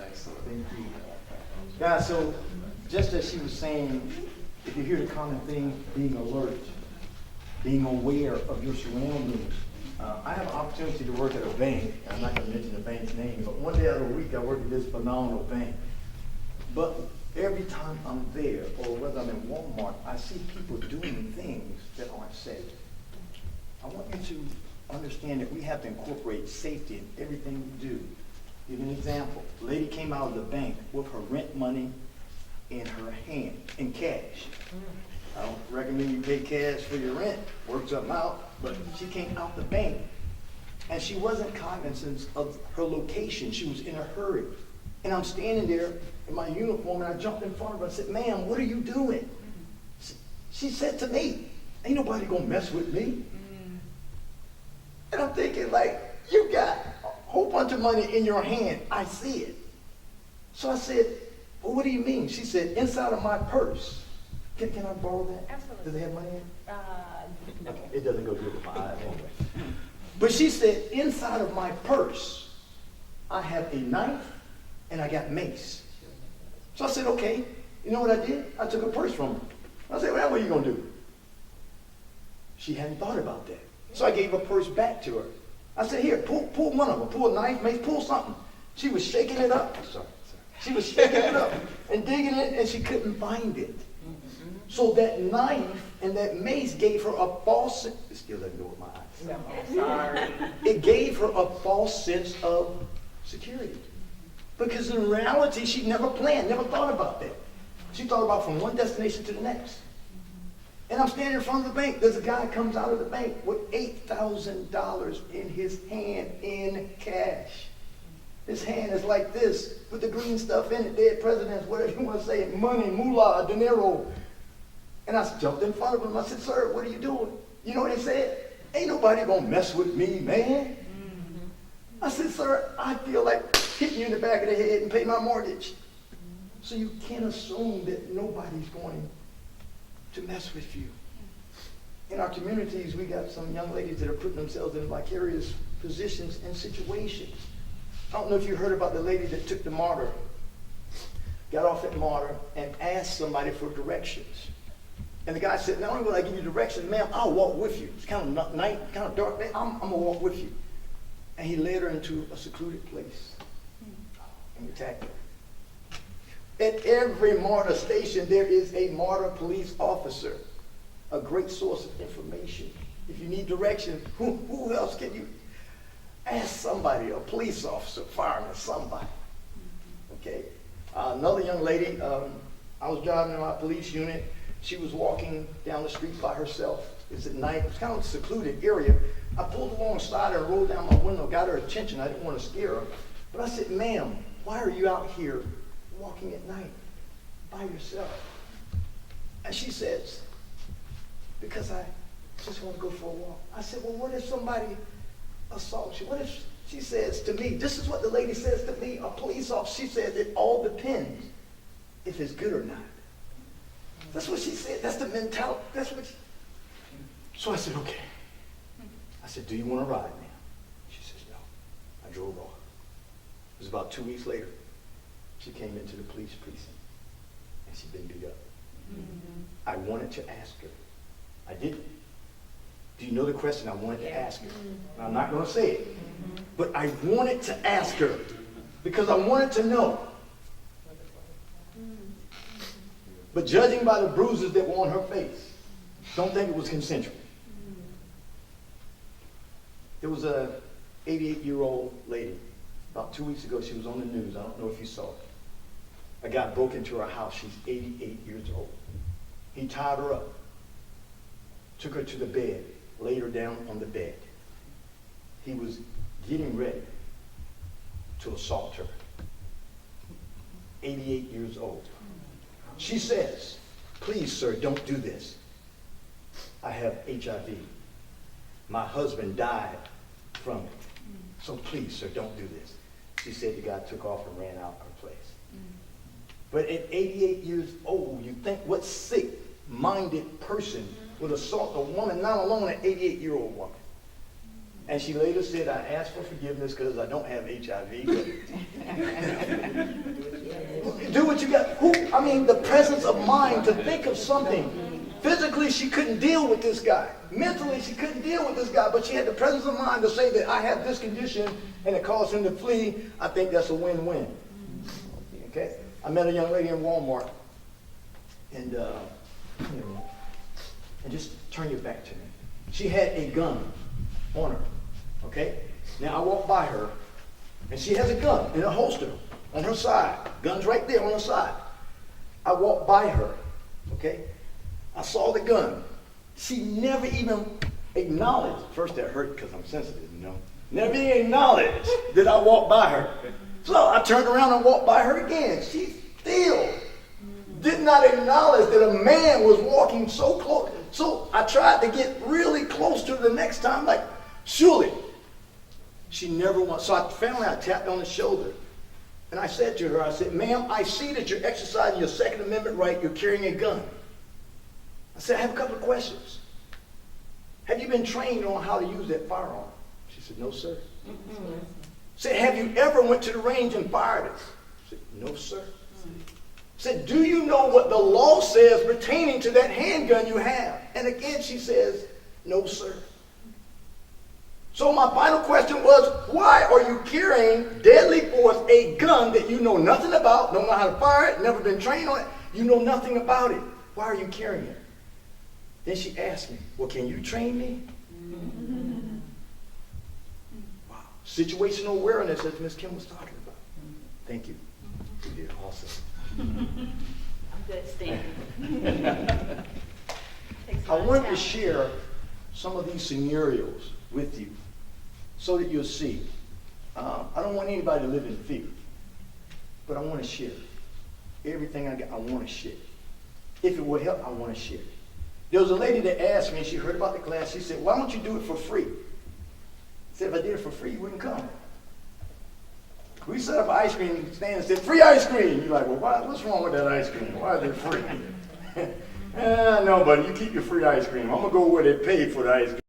Excellent. Thank you. Guys, so just as she was saying, if you hear the common thing, being alert, being aware of your surroundings. I have an opportunity to work at a bank. I'm not going to mention the bank's name, but one day out of the week I work at this phenomenal bank. But every time I'm there, or whether I'm in Walmart, I see people doing things that aren't safe. I want you to understand that we have to incorporate safety in everything we do. Give an example. A lady came out of the bank with her rent money in her hand, in cash. I don't recommend you pay cash for your rent, work something out, but she came out the bank and she wasn't cognizant of her location. She was in a hurry. And I'm standing there in my uniform and I jumped in front of her and said, "Ma'am, what are you doing?" She said to me, "Ain't nobody gonna mess with me." And I'm thinking, like, you got a whole bunch of money in your hand. I see it. So I said, "Well, what do you mean?" She said, "Inside of my purse." Can I borrow that? Absolutely. Does it have money in it? No. Okay, it doesn't go good with my eyes anyway. But she said, "Inside of my purse, I have a knife and I got mace." So I said, "Okay." You know what I did? I took a purse from her. I said, "Well, what are you going to do?" She hadn't thought about that. So I gave her purse back to her. I said, "Here, pull one of them. Pull a knife, mace, pull something." She was shaking it up. Sorry. She was shaking it up and digging it, and she couldn't find it. So that knife and that mace gave her a false, it still doesn't go with my eyes. No, sorry. It gave her a false sense of security. Because in reality, she never planned, never thought about that. She thought about from one destination to the next. And I'm standing in front of the bank. There's a guy comes out of the bank with $8,000 in his hand in cash. His hand is like this, with the green stuff in it, dead presidents, whatever you want to say, money, moolah, dinero. And I jumped in front of him. I said, "Sir, what are you doing?" You know what he said? "Ain't nobody gonna mess with me, man." I said, "Sir, I feel like hitting you in the back of the head and pay my mortgage." So you can't assume that nobody's going to mess with you. In our communities, we got some young ladies that are putting themselves in vicarious positions and situations. I don't know if you heard about the lady that took the MARTA, got off at MARTA and asked somebody for directions. And the guy said, "Not only will I give you directions, ma'am, I'll walk with you. It's kind of night, kind of dark. I'm going to walk with you." And he led her into a secluded place and attacked her. At every MARTA station, there is a MARTA police officer, a great source of information. If you need directions, who else can you ask? Somebody, a police officer, fireman, somebody. Okay. Another young lady, I was driving in my police unit. She was walking down the street by herself. It's at night. It's kind of a secluded area. I pulled alongside her and rolled down my window, got her attention. I didn't want to scare her. But I said, "Ma'am, why are you out here walking at night by yourself?" And she says, "Because I just want to go for a walk." I said, "Well, what if somebody assaults you? What if," she says to me, this is what the lady says to me, a police officer, she says, "It all depends if it's good or not." That's what she said. That's the mentality. That's what So I said, "Okay." I said, "Do you want to ride, ma'am?" She says, "No." I drove off. It was about 2 weeks later. She came into the police precinct and she'd been beat up. I wanted to ask her. I didn't. Do you know the question I wanted to ask her? And I'm not going to say it. But I wanted to ask her because I wanted to know. But judging by the bruises that were on her face, don't think it was consensual. There was a 88-year-old lady. About 2 weeks ago, she was on the news. I don't know if you saw it. A guy broke into her house. She's 88 years old. He tied her up, took her to the bed, laid her down on the bed. He was getting ready to assault her. 88 years old. She says, "Please, sir, don't do this. I have HIV. My husband died from it. So please, sir, don't do this." She said the guy took off and ran out her place. But at 88 years old, you think what sick-minded person would assault a woman, not alone an 88-year-old woman? And she later said, I asked for forgiveness because I don't have HIV. But do what you got. The presence of mind to think of something. Physically, she couldn't deal with this guy. Mentally, she couldn't deal with this guy, but she had the presence of mind to say that I have this condition and it caused him to flee. I think that's a win-win. Okay? I met a young lady in Walmart, and just turn your back to me. She had a gun on her. Okay? Now I walked by her, and she has a gun in a holster on her side. Gun's right there on her side. I walked by her. Okay? I saw the gun. She never even acknowledged. First that hurt because I'm sensitive, you know. Never even acknowledged that I walked by her. So I turned around and walked by her again. She still did not acknowledge that a man was walking so close. So I tried to get really close to her the next time, like, surely. She never went. So I tapped on the shoulder. And I said to her, I said, ma'am, I see that you're exercising your Second Amendment right. You're carrying a gun. I said, I have a couple of questions. Have you been trained on how to use that firearm? She said, no, sir. I said, have you ever went to the range and fired it? She said, no, sir. I said, do you know what the law says pertaining to that handgun you have? And again, she says, no, sir. So my final question was, why are you carrying deadly force, a gun that you know nothing about, don't know how to fire it, never been trained on it, you know nothing about it. Why are you carrying it? Then she asked me, well, can you train me? Wow. Situational awareness, as Ms. Kim was talking about. Thank you. You did awesome. I'm good, Steve. I want to share some of these scenarios with you so that you'll see. I don't want anybody to live in fear, but I want to share. Everything I got, I want to share. If it will help, I want to share. There was a lady that asked me, she heard about the class, she said, why don't you do it for free? I said, if I did it for free, you wouldn't come. We set up an ice cream stand and said, free ice cream. You're like, well, what's wrong with that ice cream? Why is it free? No, buddy, you keep your free ice cream. I'm going to go where they pay for the ice cream.